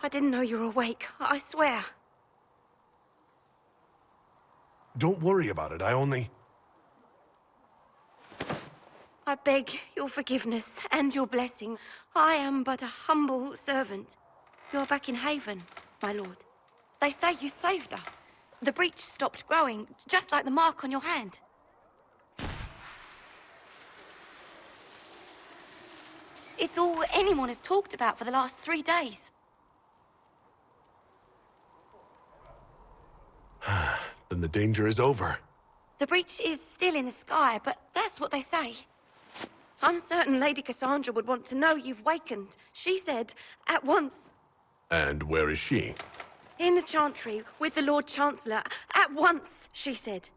I didn't know you were awake, I swear. Don't worry about it, I beg your forgiveness and your blessing. I am but a humble servant. You're back in Haven, my lord. They say you saved us. The breach stopped growing, just like the mark on your hand. It's all anyone has talked about for the last 3 days. Then the danger is over. The breach is still in the sky, but that's what they say. I'm certain Lady Cassandra would want to know you've wakened. She said, at once. And where is she? In the chantry, with the Lord Chancellor. At once, she said.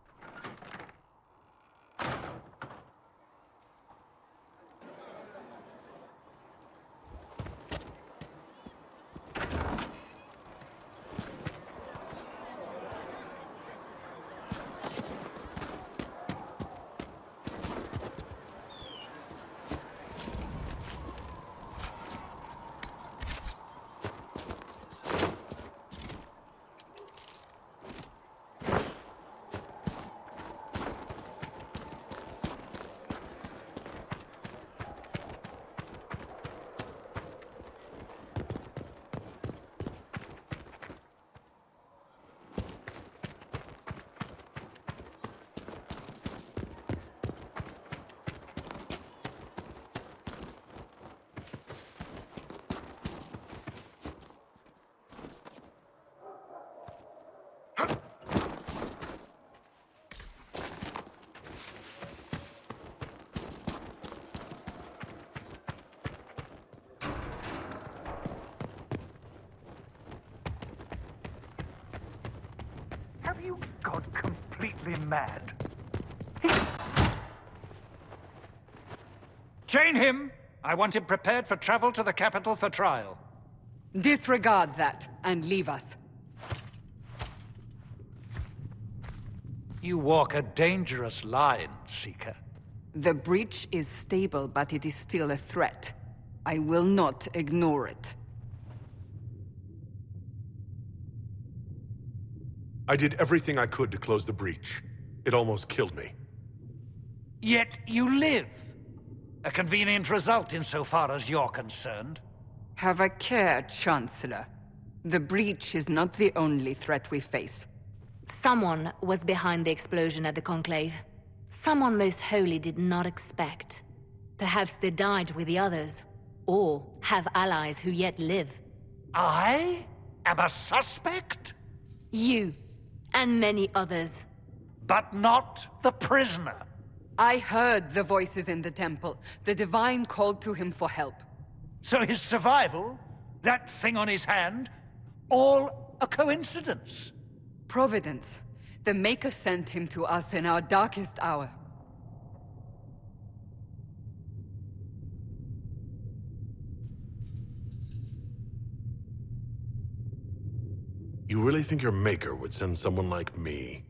Have you gone completely mad? Chain him! I want him prepared for travel to the capital for trial. Disregard that, and leave us. You walk a dangerous line, Seeker. The breach is stable, but it is still a threat. I will not ignore it. I did everything I could to close the breach. It almost killed me. Yet you live. A convenient result insofar as you're concerned. Have a care, Chancellor. The breach is not the only threat we face. Someone was behind the explosion at the Conclave. Someone Most Holy did not expect. Perhaps they died with the others, or have allies who yet live. I am a suspect? You, and many others. But not the prisoner. I heard the voices in the temple. The Divine called to him for help. So his survival, that thing on his hand, all a coincidence? Providence. The Maker sent him to us in our darkest hour. You really think your Maker would send someone like me?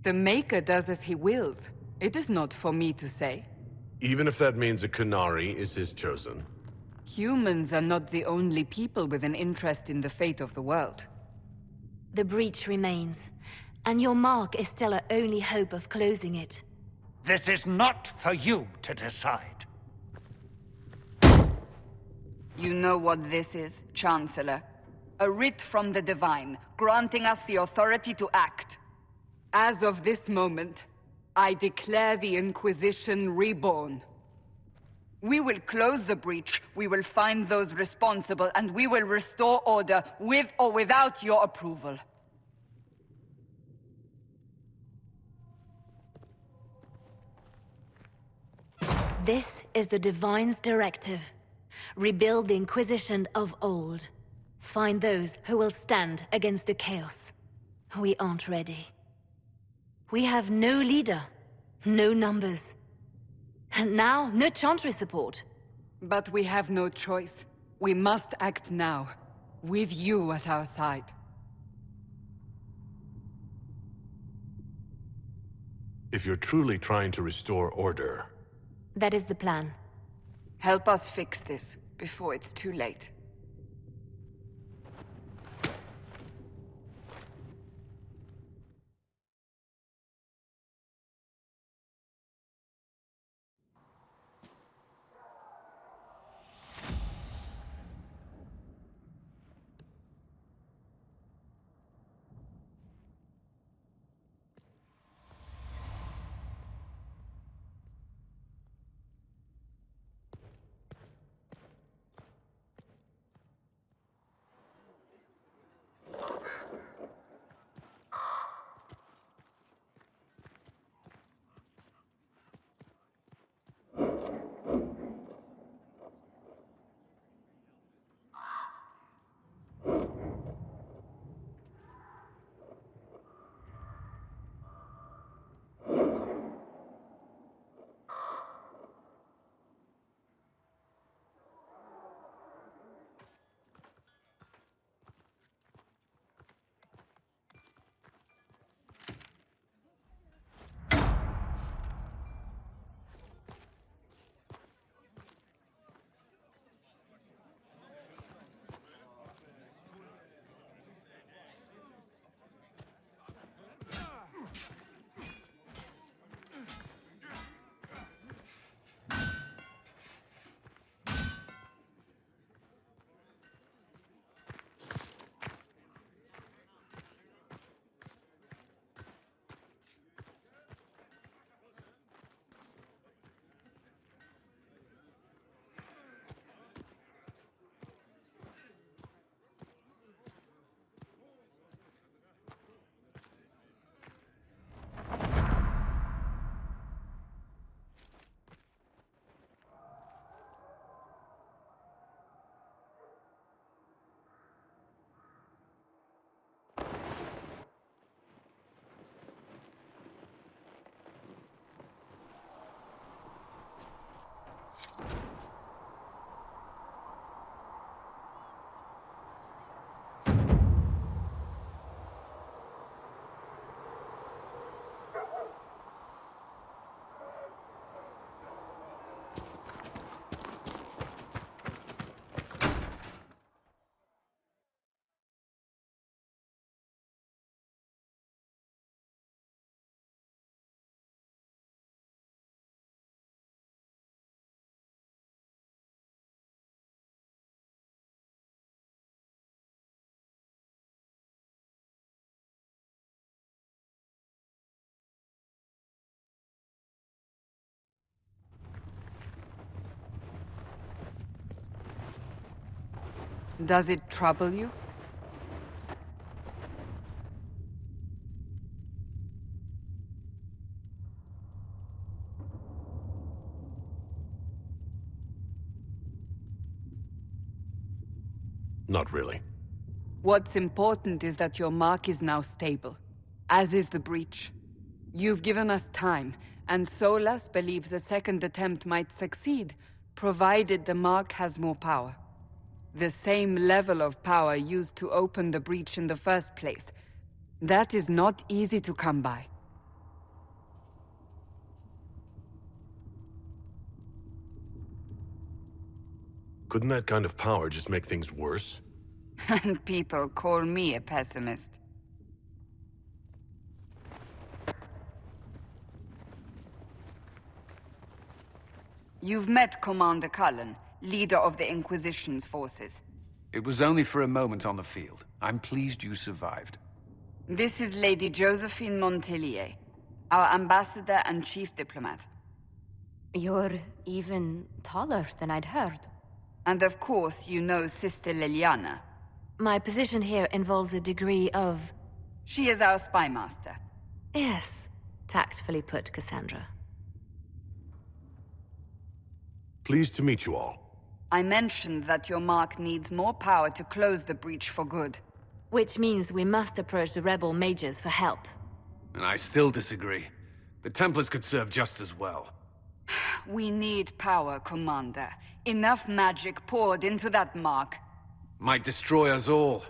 The Maker does as he wills. It is not for me to say. Even if that means a Qunari is his chosen. Humans are not the only people with an interest in the fate of the world. The breach remains, and your mark is still our only hope of closing it. This is not for you to decide. You know what this is, Chancellor? A writ from the Divine, granting us the authority to act. As of this moment, I declare the Inquisition reborn. We will close the breach, we will find those responsible, and we will restore order, with or without your approval. This is the Divine's directive. Rebuild the Inquisition of old. Find those who will stand against the chaos. We aren't ready. We have no leader, no numbers. And now, no chantry support. But we have no choice. We must act now, with you at our side. If you're truly trying to restore order... That is the plan. Help us fix this, before it's too late. Does it trouble you? Not really. What's important is that your mark is now stable, as is the breach. You've given us time, and Solas believes a second attempt might succeed, provided the mark has more power. The same level of power used to open the breach in the first place. That is not easy to come by. Couldn't that kind of power just make things worse? And people call me a pessimist. You've met Commander Cullen, leader of the Inquisition's forces. It was only for a moment on the field. I'm pleased you survived. This is Lady Josephine Montelier, our ambassador and chief diplomat. You're even taller than I'd heard. And of course, you know Sister Liliana. My position here involves a degree of... She is our spy master. Yes, tactfully put, Cassandra. Pleased to meet you all. I mentioned that your mark needs more power to close the breach for good. Which means we must approach the rebel mages for help. And I still disagree. The Templars could serve just as well. We need power, Commander. Enough magic poured into that mark. Might destroy us all.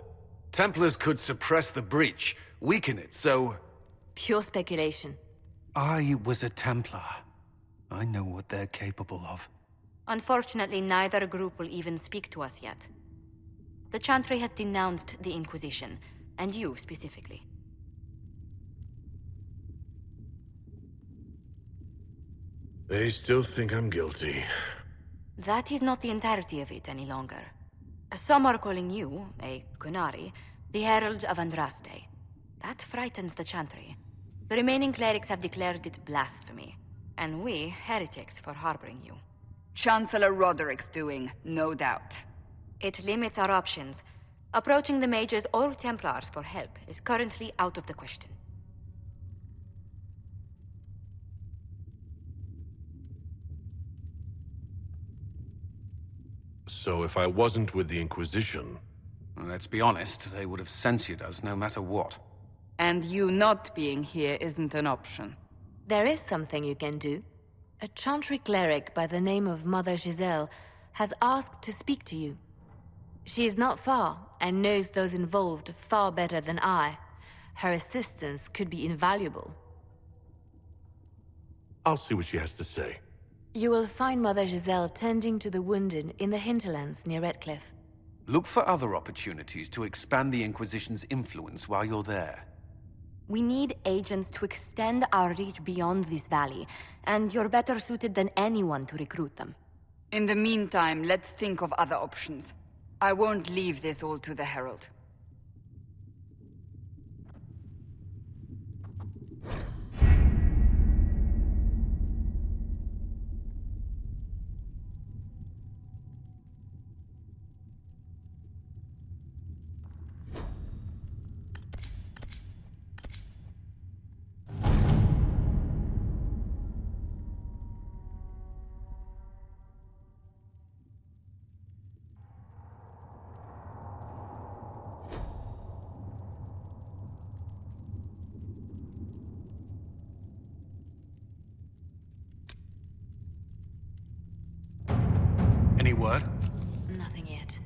Templars could suppress the breach, weaken it, so... Pure speculation. I was a Templar. I know what they're capable of. Unfortunately, neither group will even speak to us yet. The chantry has denounced the Inquisition, and you specifically. They still think I'm guilty. That is not the entirety of it any longer. Some are calling you, a Kunari, the Herald of Andraste. That frightens the chantry. The remaining clerics have declared it blasphemy, and we, heretics, for harboring you. Chancellor Roderick's doing, no doubt. It limits our options. Approaching the mages or Templars for help is currently out of the question. So if I wasn't with the Inquisition... And let's be honest, they would have censored us no matter what. And you not being here isn't an option. There is something you can do. A chantry cleric by the name of Mother Giselle has asked to speak to you. She is not far, and knows those involved far better than I. Her assistance could be invaluable. I'll see what she has to say. You will find Mother Giselle tending to the wounded in the hinterlands near Redcliffe. Look for other opportunities to expand the Inquisition's influence while you're there. We need agents to extend our reach beyond this valley, and you're better suited than anyone to recruit them. In the meantime, let's think of other options. I won't leave this all to the Herald. Any word? Nothing yet.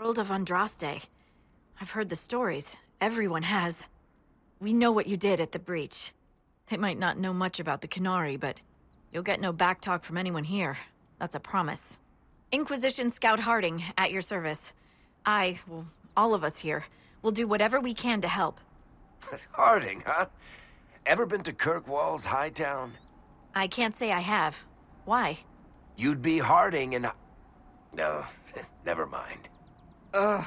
Herald of Andraste. I've heard the stories. Everyone has. We know what you did at the breach. They might not know much about the Canary, but you'll get no backtalk from anyone here. That's a promise. Inquisition Scout Harding, at your service. Well, all of us here, will do whatever we can to help. Harding, huh? Ever been to Kirkwall's Hightown? I can't say I have. Why? You'd be Harding and... No, never mind. Ugh.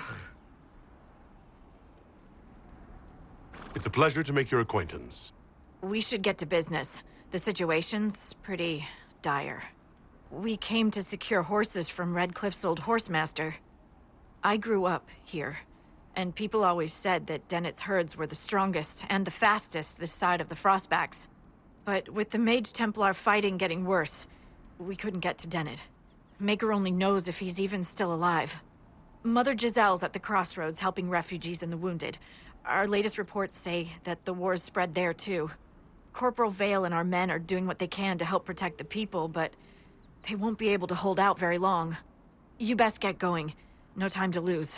It's a pleasure to make your acquaintance. We should get to business. The situation's pretty dire. We came to secure horses from Redcliffe's old horsemaster. I grew up here, and people always said that Dennett's herds were the strongest and the fastest this side of the Frostbacks. But with the Mage Templar fighting getting worse, we couldn't get to Dennett. Maker only knows if he's even still alive. Mother Giselle's at the crossroads helping refugees and the wounded. Our latest reports say that the war's spread there too. Corporal Vale and our men are doing what they can to help protect the people, but they won't be able to hold out very long. You best get going. No time to lose.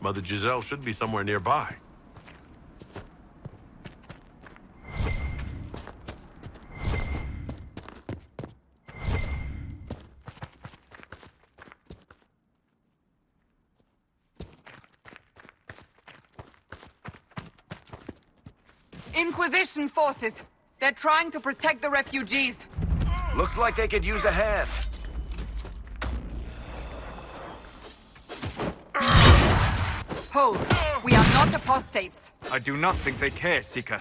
Mother Giselle should be somewhere nearby. Inquisition forces! They're trying to protect the refugees! Looks like they could use a hand. Hold! We are not apostates! I do not think they care, Seeker.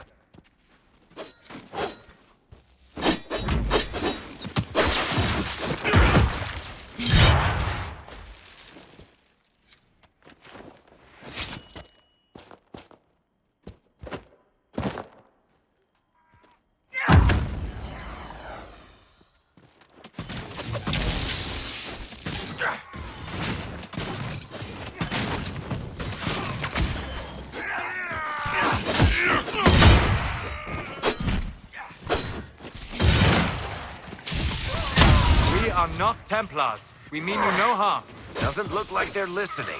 We are not Templars. We mean you no harm. Doesn't look like they're listening.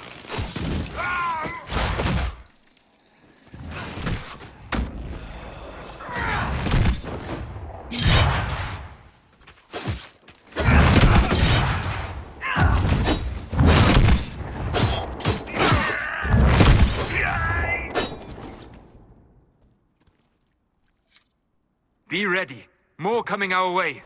Be ready. More coming our way.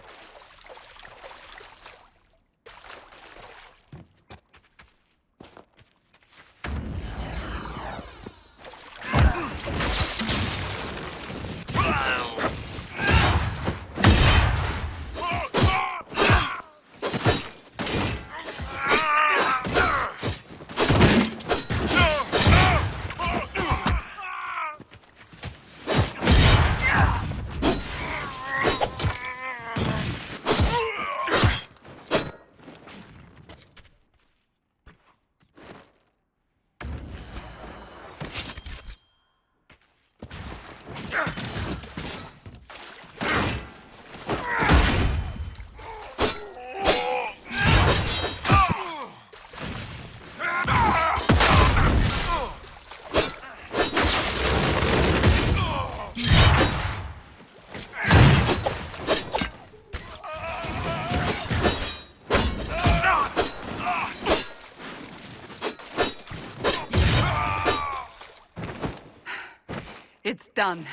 It's done.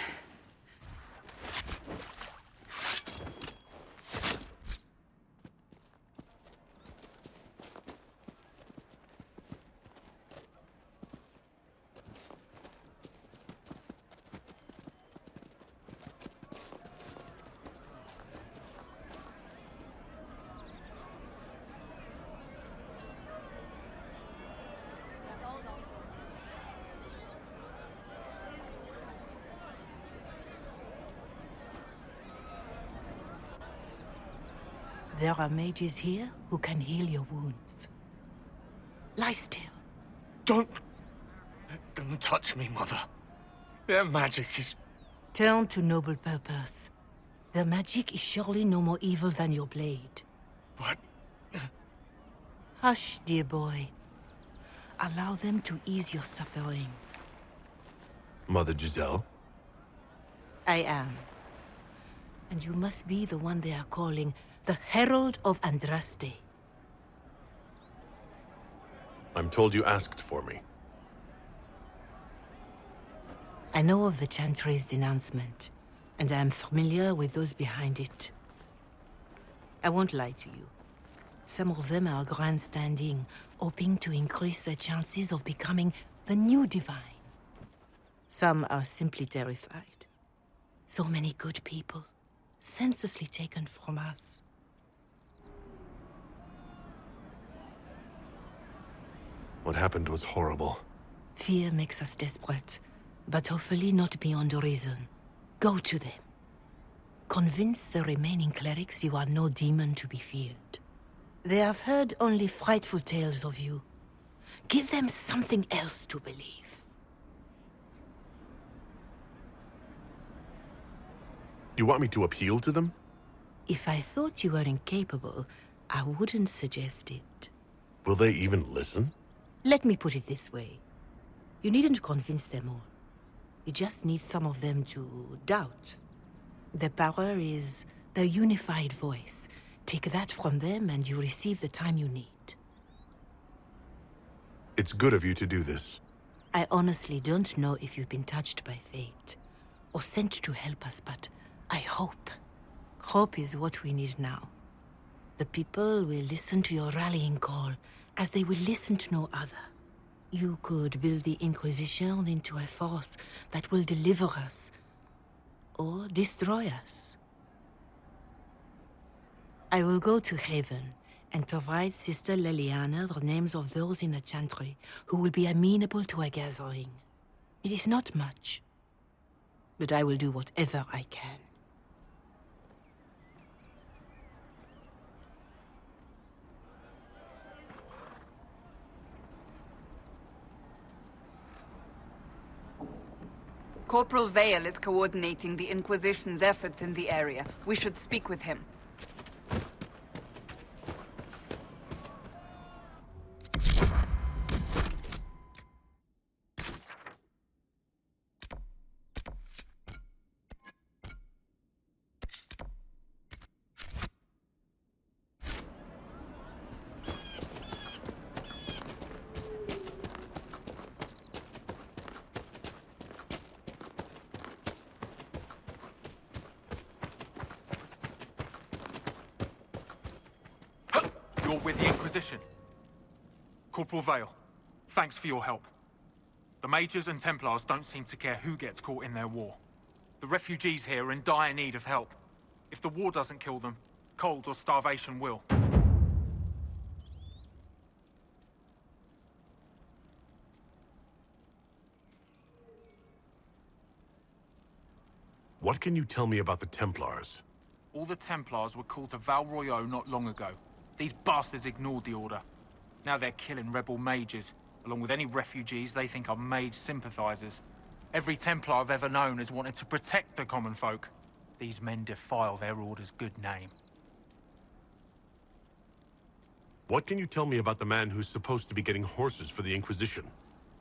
There are mages here who can heal your wounds. Lie still. Don't touch me, Mother. Their magic is... Turn to noble purpose. Their magic is surely no more evil than your blade. But... Hush, dear boy. Allow them to ease your suffering. Mother Giselle? I am. And you must be the one they are calling the Herald of Andraste. I'm told you asked for me. I know of the chantry's denouncement, and I am familiar with those behind it. I won't lie to you. Some of them are grandstanding, hoping to increase their chances of becoming the new divine. Some are simply terrified. So many good people, senselessly taken from us. What happened was horrible. Fear makes us desperate, but hopefully not beyond reason. Go to them. Convince the remaining clerics you are no demon to be feared. They have heard only frightful tales of you. Give them something else to believe. You want me to appeal to them? If I thought you were incapable, I wouldn't suggest it. Will they even listen? Let me put it this way. You needn't convince them all. You just need some of them to doubt. Their power is their unified voice. Take that from them and you receive the time you need. It's good of you to do this. I honestly don't know if you've been touched by fate, or sent to help us, but I hope. Hope is what we need now. The people will listen to your rallying call, as they will listen to no other. You could build the Inquisition into a force that will deliver us, or destroy us. I will go to Haven, and provide Sister Leliana the names of those in the chantry who will be amenable to a gathering. It is not much, but I will do whatever I can. Corporal Vale is coordinating the Inquisition's efforts in the area. We should speak with him. You're with the Inquisition. Corporal Vale, thanks for your help. The Mages and Templars don't seem to care who gets caught in their war. The refugees here are in dire need of help. If the war doesn't kill them, cold or starvation will. What can you tell me about the Templars? All the Templars were called to Val Royeaux not long ago. These bastards ignored the order. Now they're killing rebel mages, along with any refugees they think are mage sympathizers. Every Templar I've ever known has wanted to protect the common folk. These men defile their order's good name. What can you tell me about the man who's supposed to be getting horses for the Inquisition?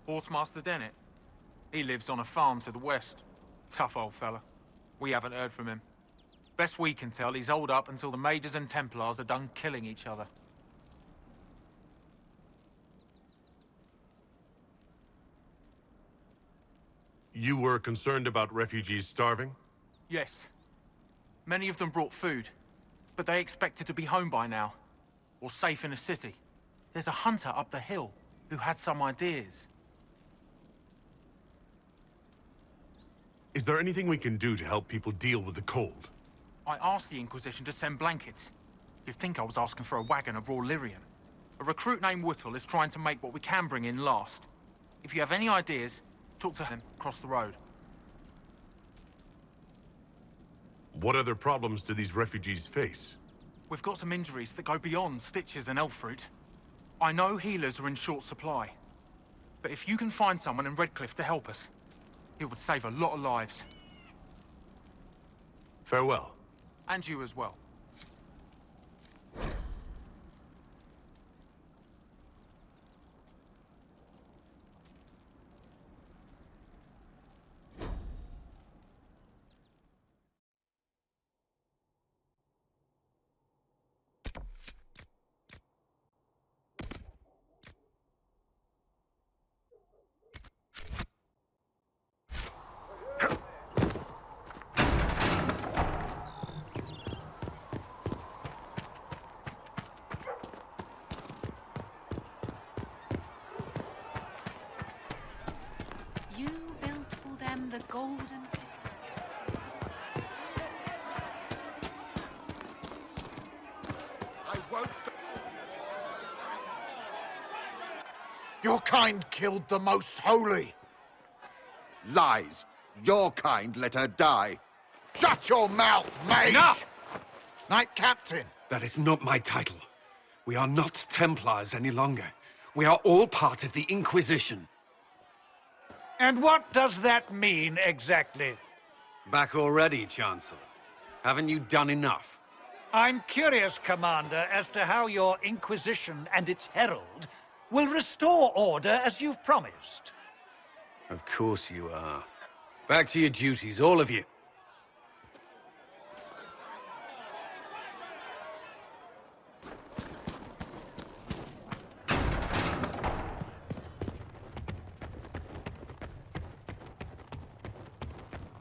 Horsemaster Dennett. He lives on a farm to the west. Tough old fella. We haven't heard from him. Best we can tell, he's holed up until the Mages and Templars are done killing each other. You were concerned about refugees starving? Yes. Many of them brought food, but they expected to be home by now, or safe in a city. There's a hunter up the hill who had some ideas. Is there anything we can do to help people deal with the cold? I asked the Inquisition to send blankets. You'd think I was asking for a wagon of raw lyrium. A recruit named Whittle is trying to make what we can bring in last. If you have any ideas, talk to him across the road. What other problems do these refugees face? We've got some injuries that go beyond stitches and elf fruit. I know healers are in short supply. But if you can find someone in Redcliffe to help us, it would save a lot of lives. Farewell. And you as well. You built for them the golden city. I won't go. Your kind killed the most holy. Lies. Your kind let her die. Shut your mouth, mage! Enough! Knight Captain. That is not my title. We are not Templars any longer. We are all part of the Inquisition. And what does that mean, exactly? Back already, Chancellor. Haven't you done enough? I'm curious, Commander, as to how your Inquisition and its herald will restore order as you've promised. Of course you are. Back to your duties, all of you.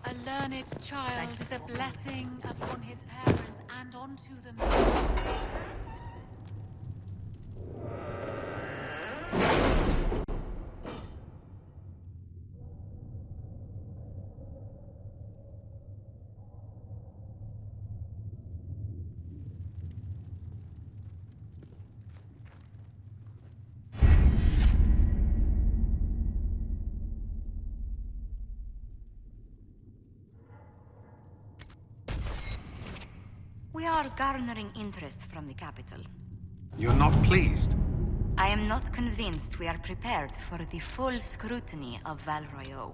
A learned child is a blessing upon his parents and onto them. We are garnering interest from the capital. You're not pleased? I am not convinced we are prepared for the full scrutiny of Val Royeaux.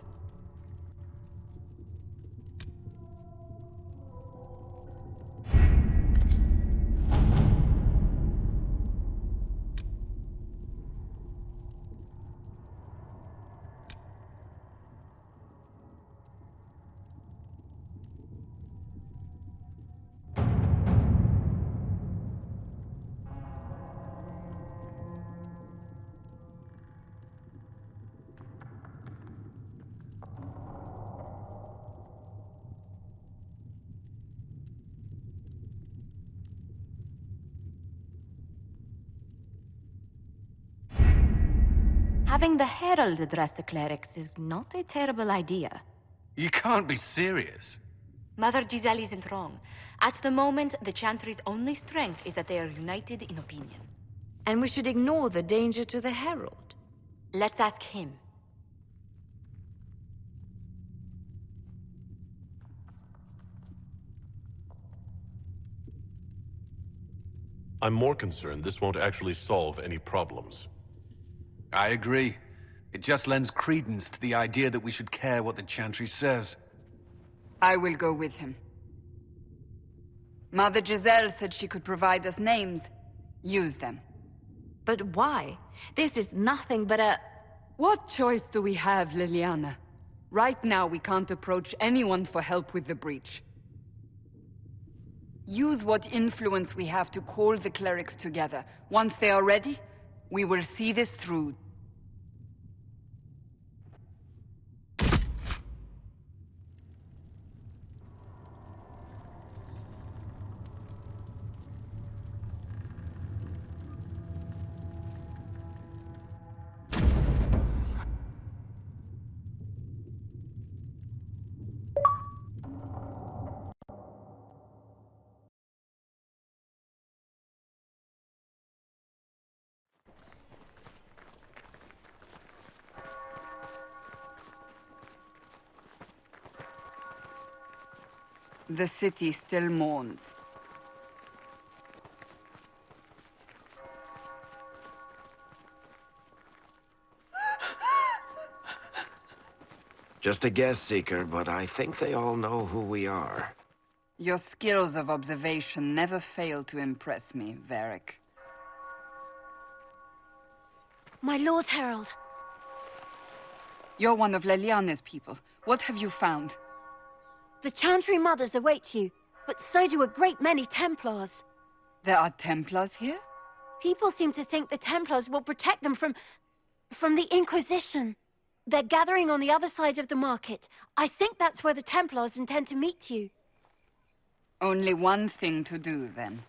Having the Herald address the clerics is not a terrible idea. You can't be serious. Mother Giselle isn't wrong. At the moment, the Chantry's only strength is that they are united in opinion. And we should ignore the danger to the Herald. Let's ask him. I'm more concerned this won't actually solve any problems. I agree. It just lends credence to the idea that we should care what the Chantry says. I will go with him. Mother Giselle said she could provide us names. Use them. But why? This is nothing but a... What choice do we have, Liliana? Right now, we can't approach anyone for help with the breach. Use what influence we have to call the clerics together. Once they are ready, we will see this through. The city still mourns. Just a guess, Seeker, but I think they all know who we are. Your skills of observation never fail to impress me, Vgfaq. My Lord Herald. You're one of Leliana's people. What have you found? The Chantry mothers await you, but so do a great many Templars. There are Templars here? People seem to think the Templars will protect them from the Inquisition. They're gathering on the other side of the market. I think that's where the Templars intend to meet you. Only one thing to do, then.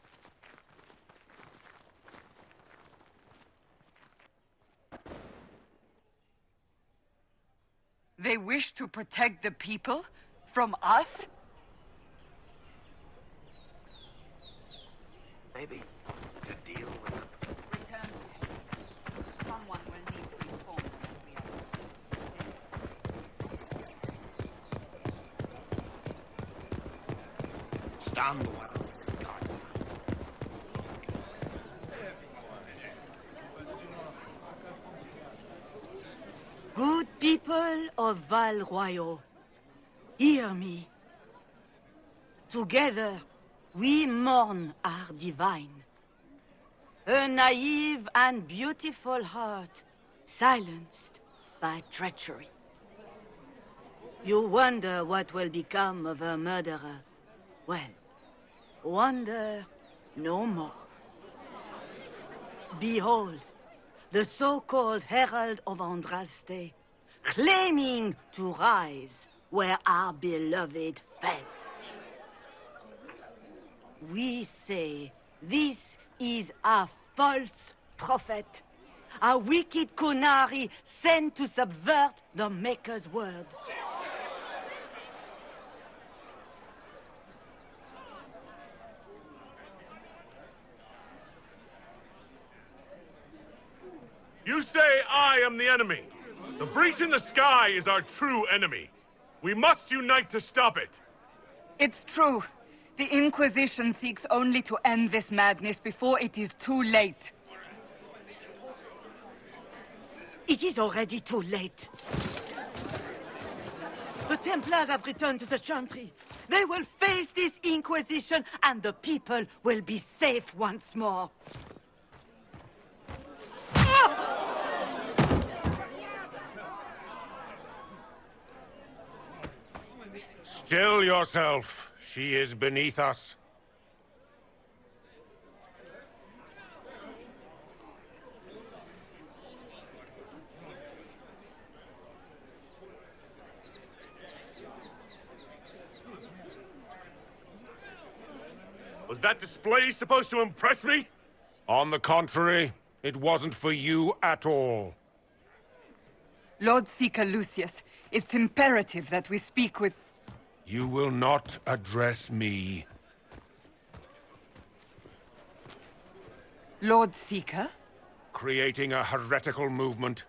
They wish to protect the people? From us? Maybe to deal with them. Return to him. Someone will need to inform them if we are. Stand well. Good people of Val Royeaux, hear me. Together, we mourn our divine. A naive and beautiful heart, silenced by treachery. You wonder what will become of a murderer. Well, wonder no more. Behold, the so-called Herald of Andraste, claiming to rise where our beloved fell. We say this is a false prophet, a wicked Qunari sent to subvert the Maker's word. You say I am the enemy. The breach in the sky is our true enemy. We must unite to stop it. It's true. The Inquisition seeks only to end this madness before it is too late. It is already too late. The Templars have returned to the chantry. They will face this Inquisition, and the people will be safe once more. Still yourself. She is beneath us. Was that display supposed to impress me? On the contrary, it wasn't for you at all. Lord Seeker Lucius, it's imperative that we speak with... You will not address me. Lord Seeker? Creating a heretical movement.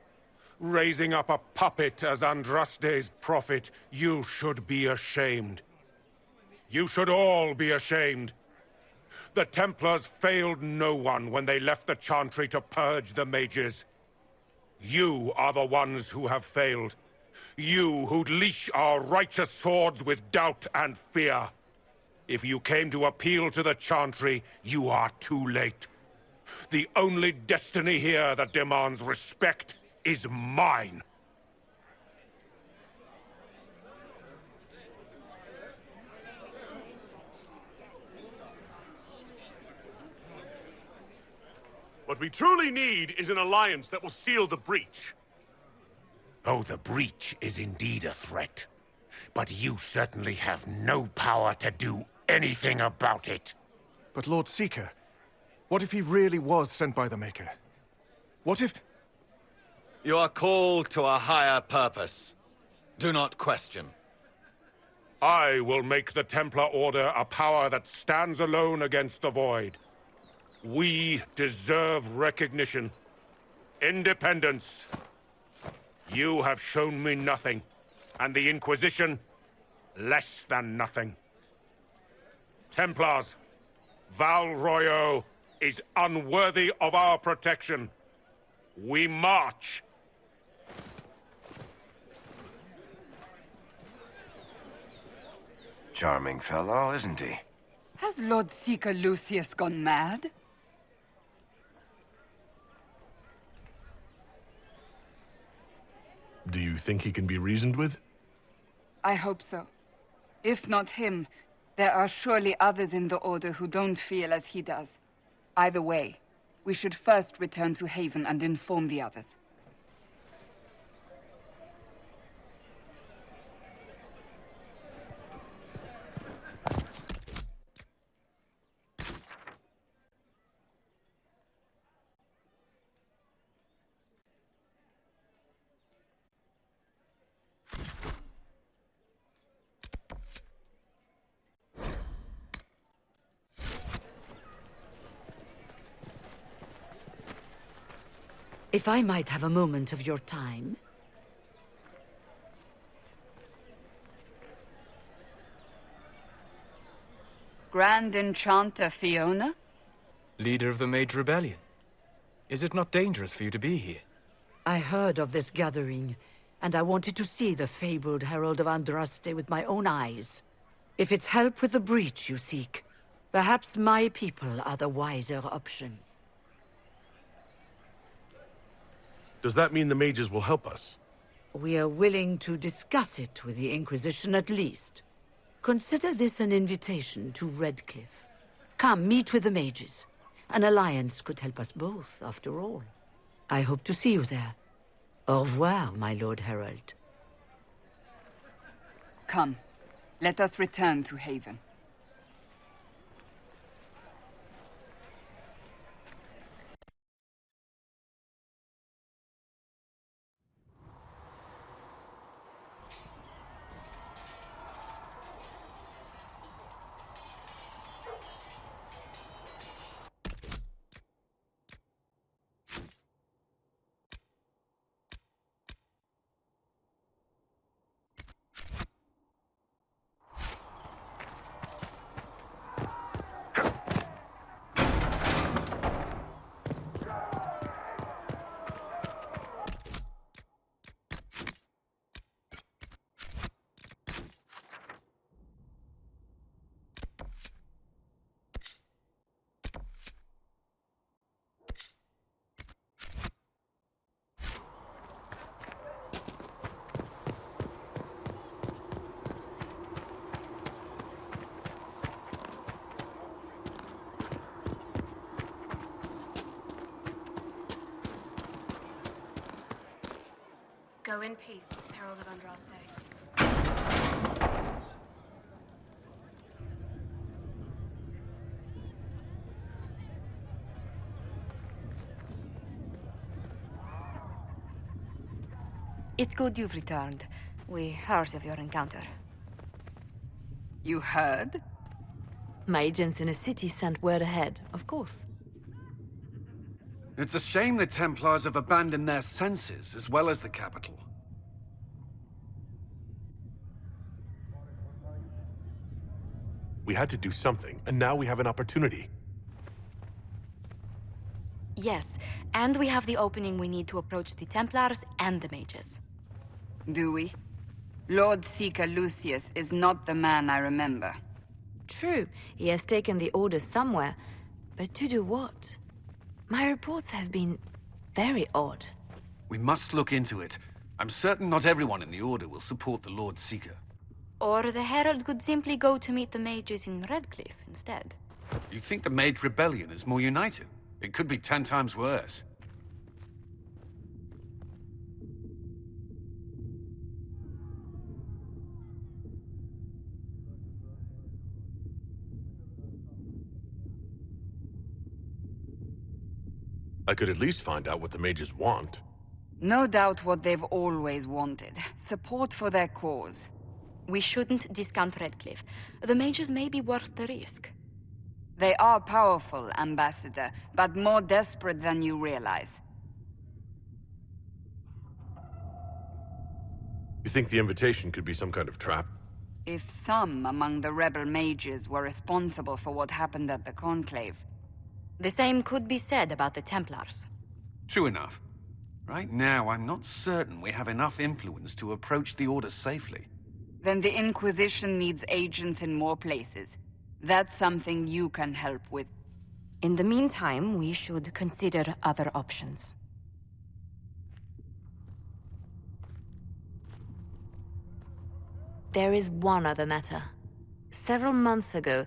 Raising up a puppet as Andraste's prophet. You should be ashamed. You should all be ashamed. The Templars failed no one when they left the Chantry to purge the mages. You are the ones who have failed. You who'd leash our righteous swords with doubt and fear. If you came to appeal to the Chantry, you are too late. The only destiny here that demands respect is mine. What we truly need is an alliance that will seal the breach. Oh, the breach is indeed a threat. But you certainly have no power to do anything about it. But Lord Seeker, what if he really was sent by the Maker? What if... You are called to a higher purpose. Do not question. I will make the Templar Order a power that stands alone against the Void. We deserve recognition. Independence. You have shown me nothing, and the Inquisition, less than nothing. Templars, Val Royeaux is unworthy of our protection. We march. Charming fellow, isn't he? Has Lord Seeker Lucius gone mad? Do you think he can be reasoned with? I hope so. If not him, there are surely others in the Order who don't feel as he does. Either way, we should first return to Haven and inform the others. If I might have a moment of your time. Grand Enchanter Fiona? Leader of the Mage Rebellion. Is it not dangerous for you to be here? I heard of this gathering, and I wanted to see the fabled Herald of Andraste with my own eyes. If it's help with the breach you seek, perhaps my people are the wiser option. Does that mean the mages will help us? We are willing to discuss it with the Inquisition at least. Consider this an invitation to Redcliffe. Come, meet with the mages. An alliance could help us both, after all. I hope to see you there. Au revoir, my Lord Herald. Come, let us return to Haven. Go in peace, Herald of Andraste. It's good you've returned. We heard of your encounter. You heard? My agents in the city sent word ahead, of course. It's a shame the Templars have abandoned their senses, as well as the capital. We had to do something, and now we have an opportunity. Yes, and we have the opening we need to approach the Templars and the mages. Do we? Lord Seeker Lucius is not the man I remember. True, he has taken the orders somewhere, but to do what? My reports have been very odd. We must look into it. I'm certain not everyone in the Order will support the Lord Seeker. Or the Herald could simply go to meet the mages in Redcliffe instead. You think the Mage Rebellion is more united? It could be 10 times worse. I could at least find out what the mages want. No doubt what they've always wanted. Support for their cause. We shouldn't discount Redcliffe. The mages may be worth the risk. They are powerful, Ambassador, but more desperate than you realize. You think the invitation could be some kind of trap? If some among the rebel mages were responsible for what happened at the Conclave. The same could be said about the Templars. True enough. Right now, I'm not certain we have enough influence to approach the Order safely. Then the Inquisition needs agents in more places. That's something you can help with. In the meantime, we should consider other options. There is one other matter. Several months ago,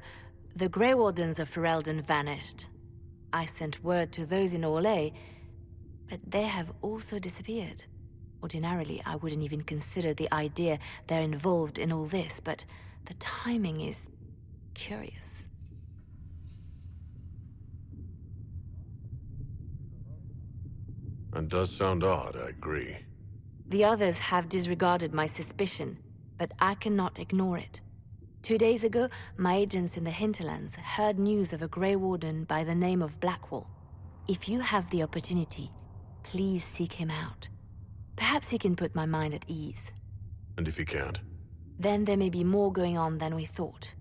the Grey Wardens of Ferelden vanished. I sent word to those in Orlais, but they have also disappeared. Ordinarily, I wouldn't even consider the idea they're involved in all this, but the timing is curious. That does sound odd, I agree. The others have disregarded my suspicion, but I cannot ignore it. 2 days ago, my agents in the hinterlands heard news of a Grey Warden by the name of Blackwall. If you have the opportunity, please seek him out. Perhaps he can put my mind at ease. And if he can't? Then there may be more going on than we thought.